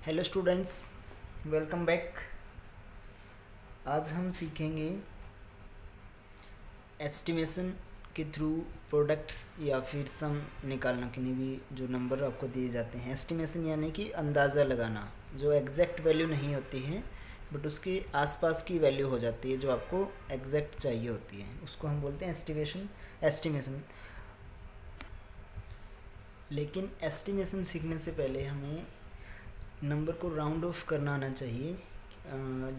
Hello students, welcome back. आज हम सीखेंगे एस्टिमेशन के थ्रू प्रोडक्ट्स या फिर सम निकालना के लिए भी जो नंबर आपको दिए जाते हैं। एस्टिमेशन यानी कि अंदाज़ा लगाना, जो एग्जैक्ट वैल्यू नहीं होती है बट उसके आसपास की वैल्यू हो जाती है, जो आपको एग्जैक्ट चाहिए होती है, उसको हम बोलते हैं एस्टिमेशन। लेकिन एस्टिमेशन सीखने से पहले हमें नंबर को राउंड ऑफ करना आना चाहिए,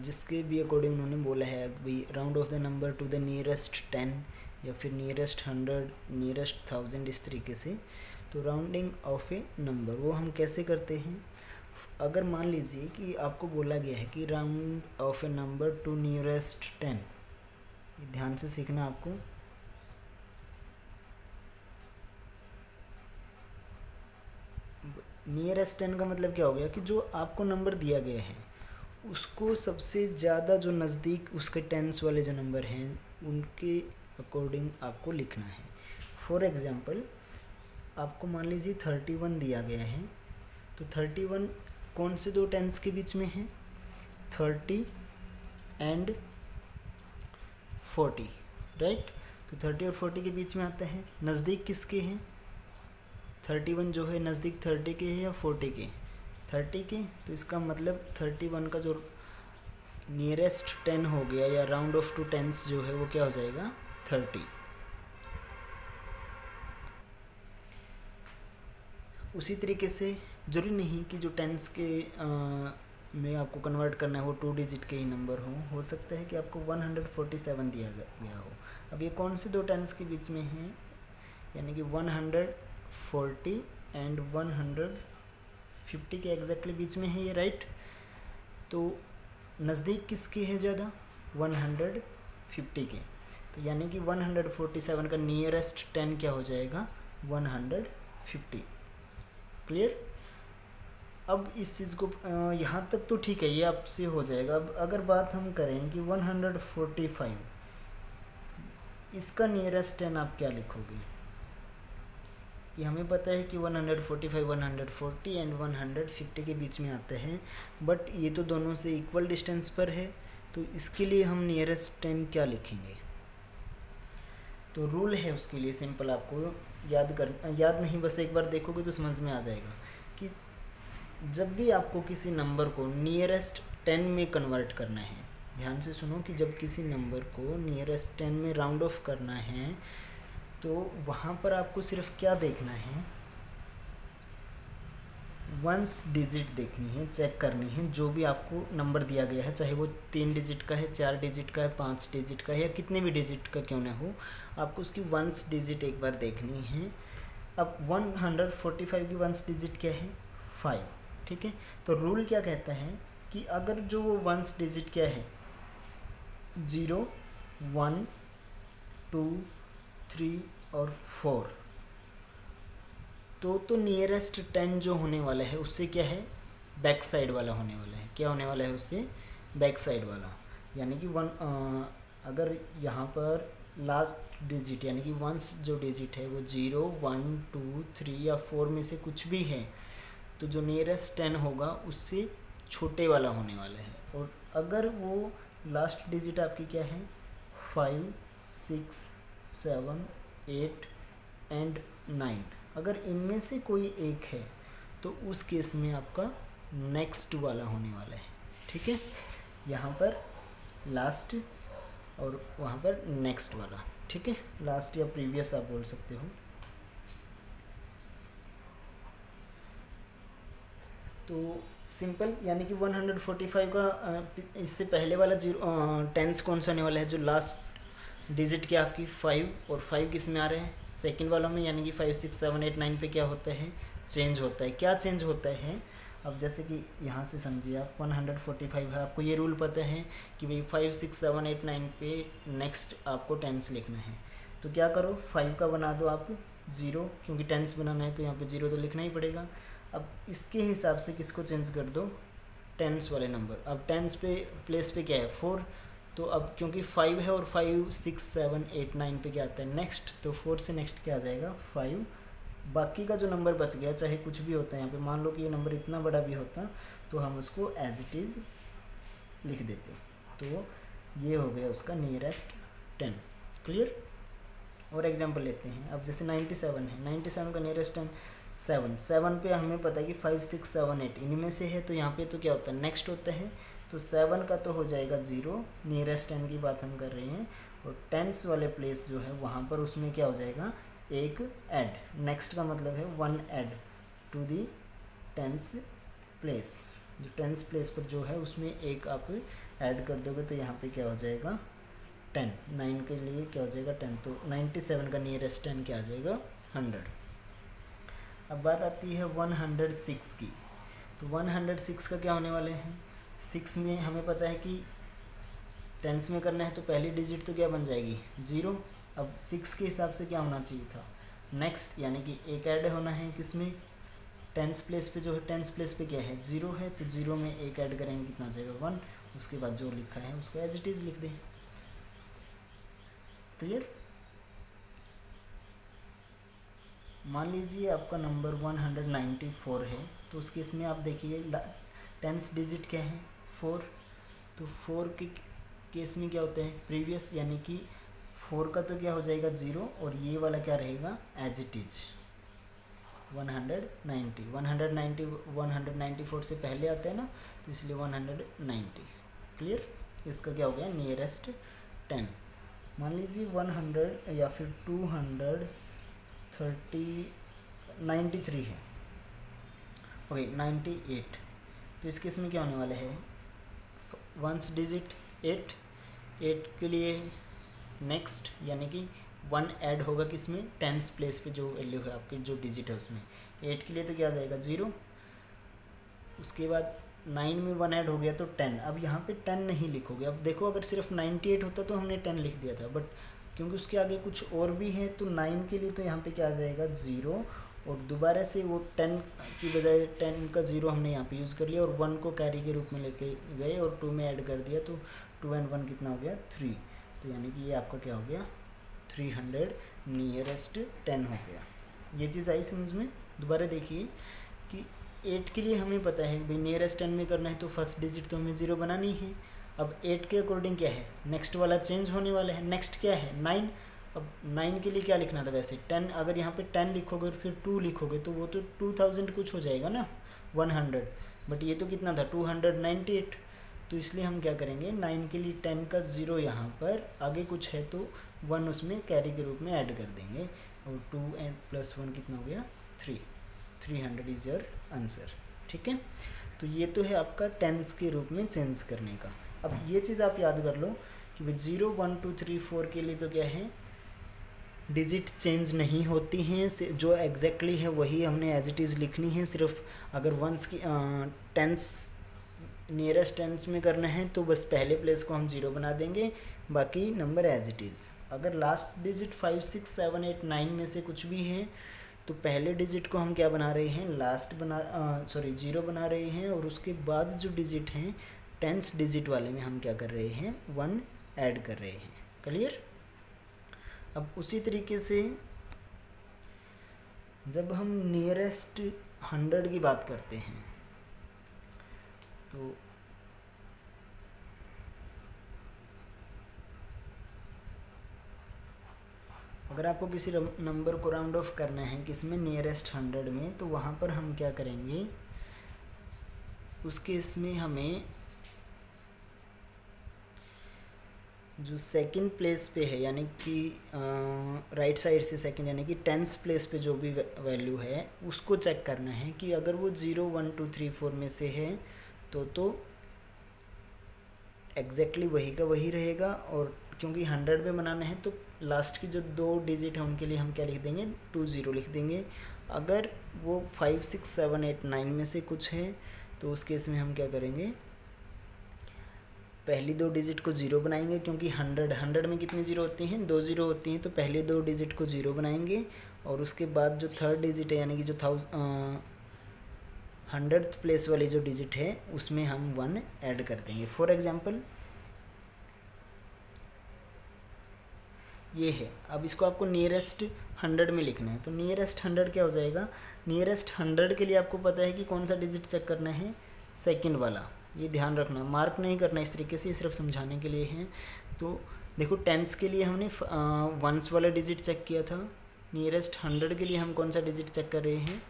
जिसके भी अकॉर्डिंग उन्होंने बोला है भाई round of the number two the nearest 10 या फिर नियरेस्ट 100, नियरेस्ट 1000, इस तरीके से। तो राउंडिंग ऑफ ए नंबर वो हम कैसे करते हैं। अगर मान लीजिए कि आपको बोला गया है कि round of A number two nearest 10, ध्यान से सीखना आपको। नियरेस्ट 10 का मतलब क्या हो गया कि जो आपको नंबर दिया गया है उसको सबसे ज़्यादा जो नज़दीक उसके टेंस वाले जो नंबर हैं उनके अकॉर्डिंग आपको लिखना है। फॉर एग्ज़ाम्पल आपको मान लीजिए 31 दिया गया है, तो 31 कौन से दो टेंस के बीच में है? 30 एंड 40, राइट। तो 30 और 40 के बीच में आता है। नज़दीक किसके हैं? 31 जो है नज़दीक 30 के है या 40 के? 30 के। तो इसका मतलब 31 का जो नियरेस्ट 10 हो गया या राउंड ऑफ टू टेंस जो है वो क्या हो जाएगा? 30। उसी तरीके से ज़रूरी नहीं कि जो टेंस के में आपको कन्वर्ट करना है वो 2 डिजिट के ही नंबर हो सकता है कि आपको 147 दिया गया हो। अब ये कौन से दो टेंस के बीच में है? यानी कि 140 एंड 150 के एग्जैक्टली बीच में है ये, राइट। तो नज़दीक किसके है ज़्यादा? 150 के। तो यानी कि 147 का नियरेस्ट 10 क्या हो जाएगा? 150। क्लियर। अब इस चीज़ को यहाँ तक तो ठीक है, ये आपसे हो जाएगा। अब अगर बात हम करें कि 145, इसका नियरेस्ट 10 आप क्या लिखोगे? कि हमें पता है कि 145, 140 एंड 150 के बीच में आते हैं, बट ये तो दोनों से इक्वल डिस्टेंस पर है, तो इसके लिए हम नियरेस्ट 10 क्या लिखेंगे? तो रूल है उसके लिए सिंपल, आपको याद नहीं, बस एक बार देखोगे तो समझ में आ जाएगा कि जब भी आपको किसी नंबर को नियरेस्ट 10 में कन्वर्ट करना है, ध्यान से सुनो कि जब किसी नंबर को नियरेस्ट 10 में राउंड ऑफ करना है तो वहाँ पर आपको सिर्फ क्या देखना है? वंस डिजिट देखनी है, चेक करनी है। जो भी आपको नंबर दिया गया है, चाहे वो 3 डिजिट का है, 4 डिजिट का है, 5 डिजिट का है या कितने भी डिजिट का क्यों ना हो, आपको उसकी वंस डिजिट एक बार देखनी है। अब 145 की वंस डिजिट क्या है? 5, ठीक है। तो रूल क्या कहता है कि अगर जो वो वंस डिजिट क्या है 0, 1, 2, 3 और 4, तो नियरेस्ट 10 जो होने वाला है उससे क्या है? बैक साइड वाला होने वाला है। क्या होने वाला है उससे? बैक साइड वाला। यानी कि अगर यहाँ पर लास्ट डिजिट यानी कि वंस जो डिजिट है वो 0, 1, 2, 3 या 4 में से कुछ भी है, तो जो नियरेस्ट 10 होगा उससे छोटे वाला होने वाला है। और अगर वो लास्ट डिजिट आपकी क्या है? 5, 6, 7, 8 एंड 9, अगर इनमें से कोई एक है तो उस केस में आपका नेक्स्ट वाला होने वाला है, ठीक है। यहाँ पर लास्ट और वहाँ पर नेक्स्ट वाला, ठीक है। लास्ट या प्रीवियस आप बोल सकते हो। तो सिंपल, यानी कि 145 का इससे पहले वाला टेंस कौन सा होने वाला है? जो लास्ट डिजिट क्या आपकी 5, और 5 किस में आ रहे हैं? सेकंड वाला में। यानी कि 5, 6, 7, 8, 9 पे क्या होता है? चेंज होता है। क्या चेंज होता है? अब जैसे कि यहाँ से समझिए आप 145 है, आपको ये रूल पता है कि भाई 5, 6, 7, 8, 9 पे नेक्स्ट आपको टेंस लिखना है। तो क्या करो, 5 का बना दो आप 0, क्योंकि टेंस बनाना है तो यहाँ पे 0 तो लिखना ही पड़ेगा। अब इसके हिसाब से किसको चेंज कर दो? टेंस वाले नंबर। अब टेंस पे प्लेस पे क्या है? 4, तो अब क्योंकि 5 है और 5, 6, 7, 8, 9 पे क्या आता है? नेक्स्ट। तो 4 से नेक्स्ट क्या आ जाएगा? 5 बाकी का जो नंबर बच गया, चाहे कुछ भी होता है यहाँ पे, मान लो कि ये नंबर इतना बड़ा भी होता तो हम उसको एज इट इज़ लिख देते। तो ये हो गया उसका नियरेस्ट 10। क्लियर। और एग्जांपल लेते हैं। अब जैसे 97 है, 97 का नियरेस्ट 10 7 पे हमें पता है कि 5 6 7 8 इनमें से है, तो यहाँ पे तो क्या होता है, नेक्स्ट होता है। तो 7 का तो हो जाएगा 0, नियरेस्ट 10 की बात हम कर रहे हैं। और टेंस वाले प्लेस जो है वहाँ पर उसमें क्या हो जाएगा, एक ऐड। नेक्स्ट का मतलब है 1 add to the tens place. जो टेंस प्लेस पर जो है उसमें एक आप ऐड कर दोगे तो यहाँ पे क्या हो जाएगा 10। 9 के लिए क्या हो जाएगा 10। तो 97 का नियरेस्ट 10 क्या आ जाएगा 100। अब बात आती है 106 की। तो 106 का क्या होने वाले हैं, 6 में हमें पता है कि टेंस में करना है तो पहली डिजिट तो क्या बन जाएगी 0। अब 6 के हिसाब से क्या होना चाहिए था नेक्स्ट, यानी कि एक ऐड होना है किसमें, टेंस प्लेस पे जो है, टेंस प्लेस पे क्या है 0 है, तो 0 में एक ऐड करेंगे कितना हो जाएगा 1। उसके बाद जो लिखा है उसको एज इट इज़ लिख दें। क्लियर। मान लीजिए आपका नंबर 194 है, तो उस केस में आप देखिए टेंस डिजिट क्या है 4। तो 4 के केस में क्या होता है प्रीवियस, यानी कि 4 का तो क्या हो जाएगा 0 और ये वाला क्या रहेगा एज इट इज 190। 194 से पहले आता है ना, तो इसलिए 190। क्लियर। इसका क्या हो गया नियरेस्ट 10। मान लीजिए 100 या फिर 293 है, ओके 98। तो इस केस में क्या होने वाला है, वंस डिजिट 8 के लिए नेक्स्ट, यानी कि 1 ऐड होगा किसमें टेंस प्लेस पे जो वैल्यू है आपकी जो डिजिट है उसमें। 8 के लिए तो क्या आ जाएगा 0। उसके बाद 9 में 1 ऐड हो गया तो 10। अब यहाँ पे 10 नहीं लिखोगे। अब देखो अगर सिर्फ 98 होता तो हमने 10 लिख दिया था, बट क्योंकि उसके आगे कुछ और भी है तो 9 के लिए तो यहाँ पे क्या आ जाएगा 0। और दोबारा से वो 10 की बजाय 10 का 0 हमने यहाँ पे यूज़ कर लिया और 1 को कैरी के रूप में लेके गए और 2 में ऐड कर दिया, तो 2 and 1 कितना हो गया 3। तो यानी कि ये आपका क्या हो गया 300 नियरेस्ट 10 हो गया। ये चीज़ आई समझ में। दोबारा देखिए कि 8 के लिए हमें पता है भाई नियरेस्ट 10 में करना है तो फर्स्ट डिजिट तो हमें 0 बनानी है। अब 8 के अकॉर्डिंग क्या है नेक्स्ट वाला चेंज होने वाला है, नेक्स्ट क्या है 9। अब 9 के लिए क्या लिखना था वैसे 10, अगर यहाँ पे 10 लिखोगे और फिर 2 लिखोगे तो वो तो 2000 कुछ हो जाएगा ना 100, बट ये तो कितना था 298। तो इसलिए हम क्या करेंगे 9 के लिए 10 का 0 यहाँ पर, आगे कुछ है तो 1 उसमें कैरी के रूप में ऐड कर देंगे और 2 and +1 कितना हो गया 3। 300 इज़ योर आंसर। ठीक है। तो ये तो है आपका टेंस के रूप में चेंज करने का। अब ये चीज़ आप याद कर लो कि भाई 0 1 2 3 4 के लिए तो क्या है डिजिट चेंज नहीं होती हैं, जो एग्जैक्टली है वही हमने एज इट इज़ लिखनी है। सिर्फ अगर वंस की टेंस नियरेस्ट टेंस में करना है तो बस पहले प्लेस को हम 0 बना देंगे, बाकी नंबर एज इट इज़। अगर लास्ट डिजिट 5 6 7 8 9 में से कुछ भी है तो पहले डिजिट को हम क्या बना रहे हैं 0 बना रहे हैं और उसके बाद जो डिजिट हैं टेंस डिजिट वाले में हम क्या कर रहे हैं 1 ऐड कर रहे हैं। क्लियर। अब उसी तरीके से जब हम नियरेस्ट 100 की बात करते हैं तो अगर आपको किसी नंबर को राउंड ऑफ करना है किसमें नियरेस्ट 100 में, तो वहाँ पर हम क्या करेंगे उस केस में हमें जो सेकंड प्लेस पे है यानी कि राइट साइड से सेकंड यानी कि टेंस प्लेस पे जो भी वैल्यू है उसको चेक करना है कि अगर वो 0 1 2 3 4 में से है तो एग्जैक्टली वही का वही रहेगा। और क्योंकि 100 में बनाना है तो लास्ट की जो 2 डिजिट है उनके लिए हम क्या लिख देंगे 20 लिख देंगे। अगर वो 5 6 7 8 9 में से कुछ है तो उस केस में हम क्या करेंगे पहली 2 डिजिट को 0 बनाएंगे, क्योंकि 100 में कितनी 0 होती हैं 2 0 होती हैं, तो पहले 2 डिजिट को 0 बनाएंगे और उसके बाद जो थर्ड डिजिट है यानी कि जो 100th प्लेस वाली जो डिजिट है उसमें हम 1 ऐड कर देंगे। फॉर एग्जांपल ये है। अब इसको आपको नियरेस्ट 100 में लिखना है, तो नियरेस्ट 100 क्या हो जाएगा, नियरेस्ट 100 के लिए आपको पता है कि कौन सा डिजिट चेक करना है, सेकंड वाला। ये ध्यान रखना, मार्क नहीं करना इस तरीके से, सिर्फ समझाने के लिए है। तो देखो टेंस के लिए हमने वंस वाला डिजिट चेक किया था, नियरेस्ट 100 के लिए हम कौन सा डिजिट चेक कर रहे हैं,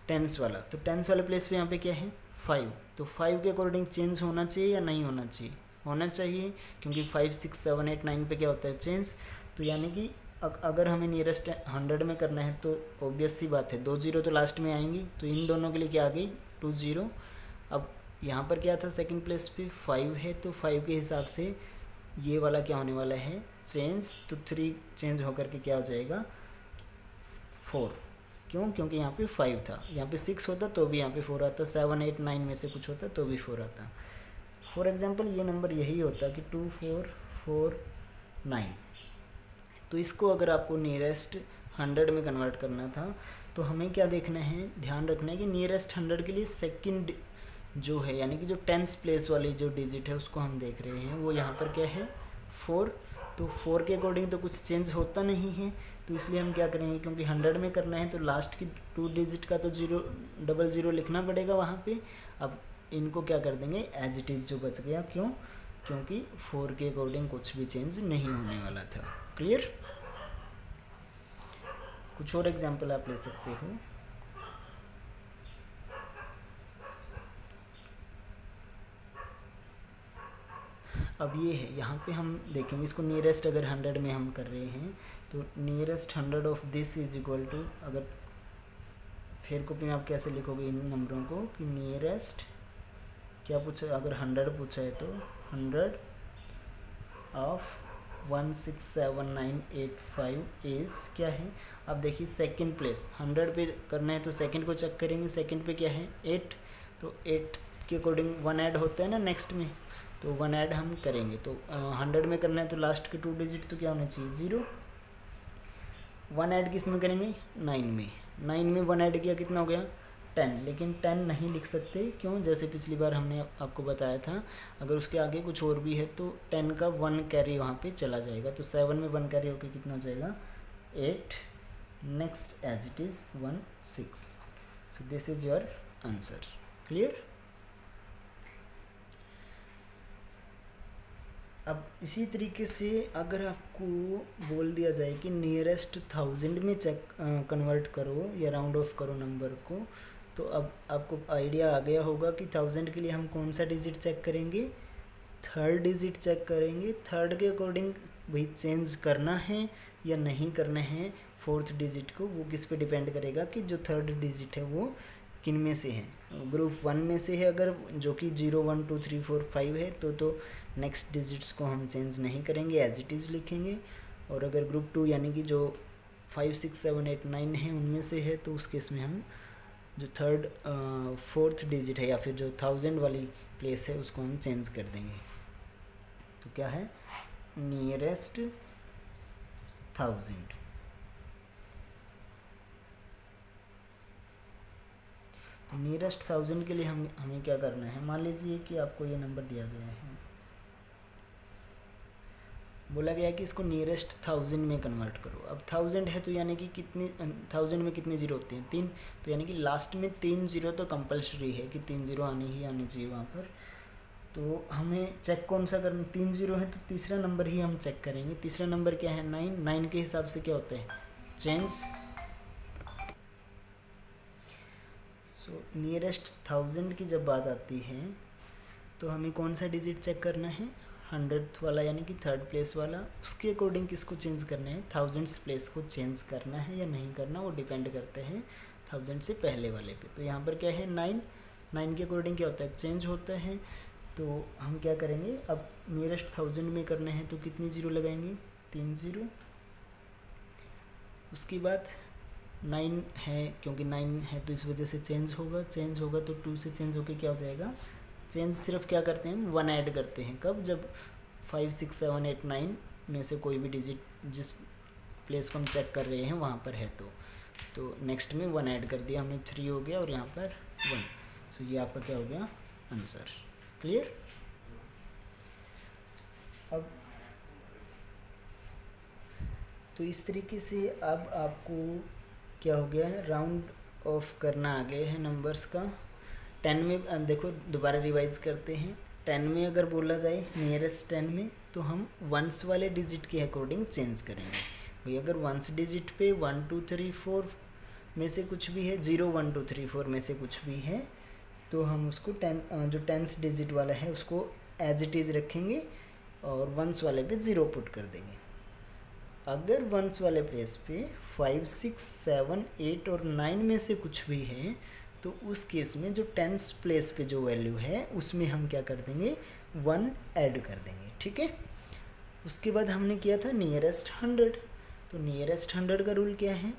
टेंस वाला। तो टेंस वाले प्लेस पे यहाँ पे क्या है 5, तो 5 के अकॉर्डिंग चेंज होना चाहिए या नहीं होना चाहिए, होना चाहिए, क्योंकि 5 6 7 8 9 पे क्या होता है चेंज। तो यानी कि अगर हमें नियरेस्ट 100 में करना है तो ऑब्वियस सी बात है 2 0 तो लास्ट में आएंगी, तो इन दोनों के लिए क्या आ गई 2 0। अब यहाँ पर क्या था सेकंड प्लेस पे 5 है, तो 5 के हिसाब से ये वाला क्या होने वाला है चेंज, तो 3 चेंज होकर के क्या हो जाएगा 4। क्यों, क्योंकि यहाँ पे 5 था, यहाँ पे 6 होता तो भी यहाँ पे 4 आता, 7 8 9 में से कुछ होता तो भी 4 आता। फॉर एग्जांपल ये नंबर यही होता कि 2 4 4 9। तो इसको अगर आपको नियरेस्ट 100 में कन्वर्ट करना था तो हमें क्या देखना है, ध्यान रखना है कि नियरेस्ट 100 के लिए सेकंड जो है, यानी कि जो टेंस प्लेस वाली जो डिजिट है उसको हम देख रहे हैं, वो यहाँ पर क्या है 4। तो 4 के अकॉर्डिंग तो कुछ चेंज होता नहीं है, तो इसलिए हम क्या करेंगे, क्योंकि 100 में करना है तो लास्ट की 2 डिजिट का तो 000 लिखना पड़ेगा वहाँ पे। अब इनको क्या कर देंगे एज इट इज़ जो बच गया, क्यों, क्योंकि 4 के अकॉर्डिंग कुछ भी चेंज नहीं होने वाला था। क्लियर। कुछ और एग्जाम्पल आप ले सकते हो। अब ये है, यहाँ पे हम देखेंगे इसको नियरेस्ट अगर 100 में हम कर रहे हैं तो nearest 100 of this is equal to, अगर फिर कॉपी में आप कैसे लिखोगे इन नंबरों को कि नियरेस्ट क्या पूछा, अगर 100 पूछा है तो 100 ऑफ 167985 इज़ क्या है। अब देखिए सेकंड प्लेस 100 पे करना है तो सेकंड को चेक करेंगे, सेकंड पे क्या है 8, तो 8 के अकॉर्डिंग 1 ऐड होता है ना नेक्स्ट में, तो 1 ऐड हम करेंगे। तो 100 में करना है तो लास्ट के 2 डिजिट तो क्या होना चाहिए 0। 1 ऐड किस में करेंगे 9 में, 9 में 1 ऐड किया कितना हो गया 10, लेकिन 10 नहीं लिख सकते, क्यों, जैसे पिछली बार हमने आपको बताया था अगर उसके आगे कुछ और भी है तो 10 का 1 कैरी वहाँ पे चला जाएगा, तो 7 में 1 कैरी होकर कितना हो जाएगा 8, next as it is 1 6। So this is your answer. Clear. अब इसी तरीके से अगर आपको बोल दिया जाए कि नियरेस्ट 1000 में चेक कन्वर्ट करो या राउंड ऑफ करो नंबर को, तो अब आपको आइडिया आ गया होगा कि 1000 के लिए हम कौन सा डिजिट चेक करेंगे, थर्ड डिजिट चेक करेंगे। थर्ड के अकॉर्डिंग भाई चेंज करना है या नहीं करना है फोर्थ डिजिट को, वो किस पे डिपेंड करेगा कि जो थर्ड डिजिट है वो किन में से है, ग्रुप 1 में से है अगर, जो कि 0 1 2 3 4 5 है तो नेक्स्ट डिजिट्स को हम चेंज नहीं करेंगे, एज इट इज़ लिखेंगे। और अगर ग्रुप 2 यानी कि जो 5 6 7 8 9 है उनमें से है तो उस केस में हम जो थर्ड फोर्थ डिजिट है या फिर जो 1000 वाली प्लेस है उसको हम चेंज कर देंगे। तो क्या है नियरेस्ट 1000। तो नियरेस्ट 1000 के लिए हमें क्या करना है, मान लीजिए कि आपको ये नंबर दिया गया है, बोला गया है कि इसको नियरेस्ट 1000 में कन्वर्ट करो। अब 1000 है तो यानी कि कितनी 1000 में कितने जीरो होते हैं 3, तो यानी कि लास्ट में 3 जीरो तो कंपलसरी है कि 3 जीरो आने ही आने चाहिए वहाँ पर। तो हमें चेक कौन सा करना, 3 जीरो है तो तीसरा नंबर ही हम चेक करेंगे। तीसरा नंबर क्या है 9, 9 के हिसाब से क्या होता है चेंज। सो नियरेस्ट 1000 की जब बात आती है तो हमें कौन सा डिजिट चेक करना है 100th वाला यानी कि थर्ड प्लेस वाला, उसके अकॉर्डिंग किसको चेंज करना है 1000th प्लेस को चेंज करना है या नहीं करना, वो डिपेंड करते हैं 1000 से पहले वाले पे। तो यहाँ पर क्या है 9, 9 के अकॉर्डिंग क्या होता है चेंज होता है। तो हम क्या करेंगे, अब नियरेस्ट 1000 में करना है तो कितनी जीरो लगाएंगे 3 जीरो। उसके बाद 9 है, क्योंकि 9 है तो इस वजह से चेंज होगा तो 2 से चेंज होके क्या हो जाएगा चेंज। सिर्फ क्या करते हैं 1 ऐड करते हैं, कब, जब 5 6 7 8 9 में से कोई भी डिजिट जिस प्लेस को हम चेक कर रहे हैं वहाँ पर है तो नेक्स्ट में 1 ऐड कर दिया हमने, 3 हो गया और यहाँ पर 1। सो ये आपका क्या हो गया आंसर। क्लियर। अब तो इस तरीके से अब आपको क्या हो गया है, राउंड ऑफ करना आ गया है नंबर्स का। 10 में देखो दोबारा रिवाइज करते हैं। 10 में अगर बोला जाए नियरेस्ट 10 में, तो हम वंस वाले डिजिट के अकॉर्डिंग चेंज करेंगे। भाई अगर वंस डिजिट पे 1 2 3 4 में से कुछ भी है, 0 1 2 3 4 में से कुछ भी है, तो हम उसको 10 जो 10th डिजिट वाला है उसको एज इट इज़ रखेंगे और वंस वाले पे 0 पुट कर देंगे। अगर वंस वाले प्लेस पे 5 6 7 8 और 9 में से कुछ भी है, तो उस केस में जो 10th प्लेस पे जो वैल्यू है उसमें हम क्या कर देंगे, 1 ऐड कर देंगे। ठीक है। उसके बाद हमने किया था नियरेस्ट 100। तो नियरेस्ट 100 का रूल क्या है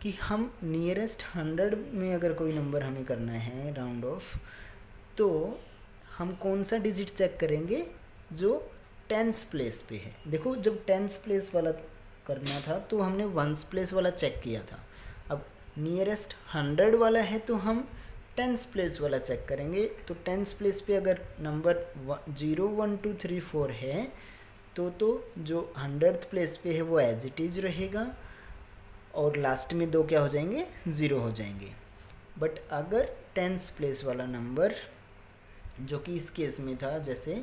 कि हम नियरेस्ट 100 में अगर कोई नंबर हमें करना है राउंड ऑफ, तो हम कौन सा डिजिट चेक करेंगे, जो 10th प्लेस पे है। देखो जब 10th प्लेस वाला करना था तो हमने 1st प्लेस वाला चेक किया था। अब नियरेस्ट 100 वाला है तो हम 10th प्लेस वाला चेक करेंगे। तो 10th प्लेस पे अगर नंबर 0 1 2 3 4 है, तो जो 100th प्लेस पे है वो एज इट इज़ रहेगा और लास्ट में 2 क्या हो जाएंगे, 0 हो जाएंगे। बट अगर 10th प्लेस वाला नंबर जो कि इस केस में था, जैसे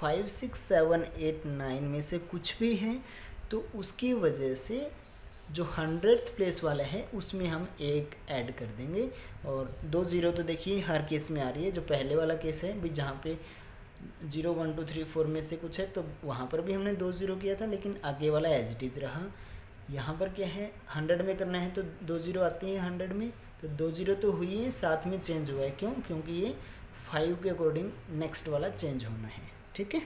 5 6 7 8 9 में से कुछ भी है, तो उसकी वजह से जो 100th प्लेस वाला है उसमें हम 1 ऐड कर देंगे। और 2 0 तो देखिए हर केस में आ रही है। जो पहले वाला केस है भी जहाँ पे 0 1 2 3 4 में से कुछ है, तो वहाँ पर भी हमने 2 0 किया था, लेकिन आगे वाला एज इट इज़ रहा। यहाँ पर क्या है, 100 में करना है तो 2 0 आती है 100 में, तो 2 0 तो हुई है, साथ में चेंज हुआ है। क्यों? क्योंकि ये 5 के अकॉर्डिंग नेक्स्ट वाला चेंज होना है। ठीक है।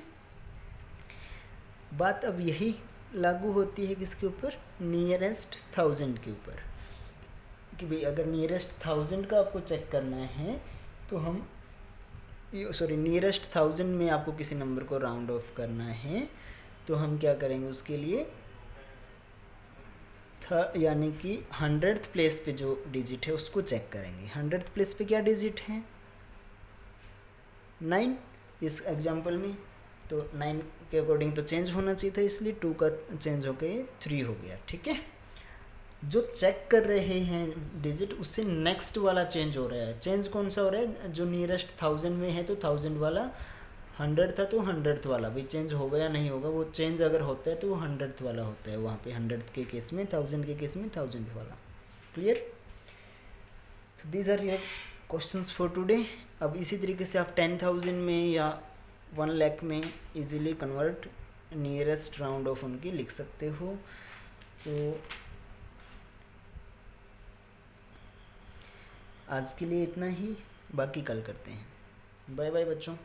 बात अब यही लागू होती है किसके ऊपर, नियरेस्ट 1000 के ऊपर, कि भाई अगर नियरेस्ट 1000 का आपको चेक करना है तो हम नियरेस्ट 1000 में आपको किसी नंबर को राउंड ऑफ करना है, तो हम क्या करेंगे उसके लिए, यानी कि 100th प्लेस पे जो डिजिट है उसको चेक करेंगे। 100th प्लेस पे क्या डिजिट है, 9 इस एग्जांपल में, तो 9 के अकॉर्डिंग तो चेंज होना चाहिए था, इसलिए 2 का चेंज होके 3 हो गया। ठीक है। जो चेक कर रहे हैं डिजिट उससे नेक्स्ट वाला चेंज हो रहा है। चेंज कौन सा हो रहा है, जो नियरेस्ट 1000 में है तो 1000 वाला, 100 था तो 100th वाला भी चेंज होगा या नहीं होगा, वो चेंज अगर होता है तो वो 100th वाला होता है वहाँ पे, 100th के केस में, 1000 के केस में 1000 वाला। Clear. So these are your questions for today. अब इसी तरीके से आप 10,000 में या 1 लाख में easily convert nearest round of उनकी लिख सकते हो। तो आज के लिए इतना ही, बाकी कल करते हैं। बाय बाय बच्चों।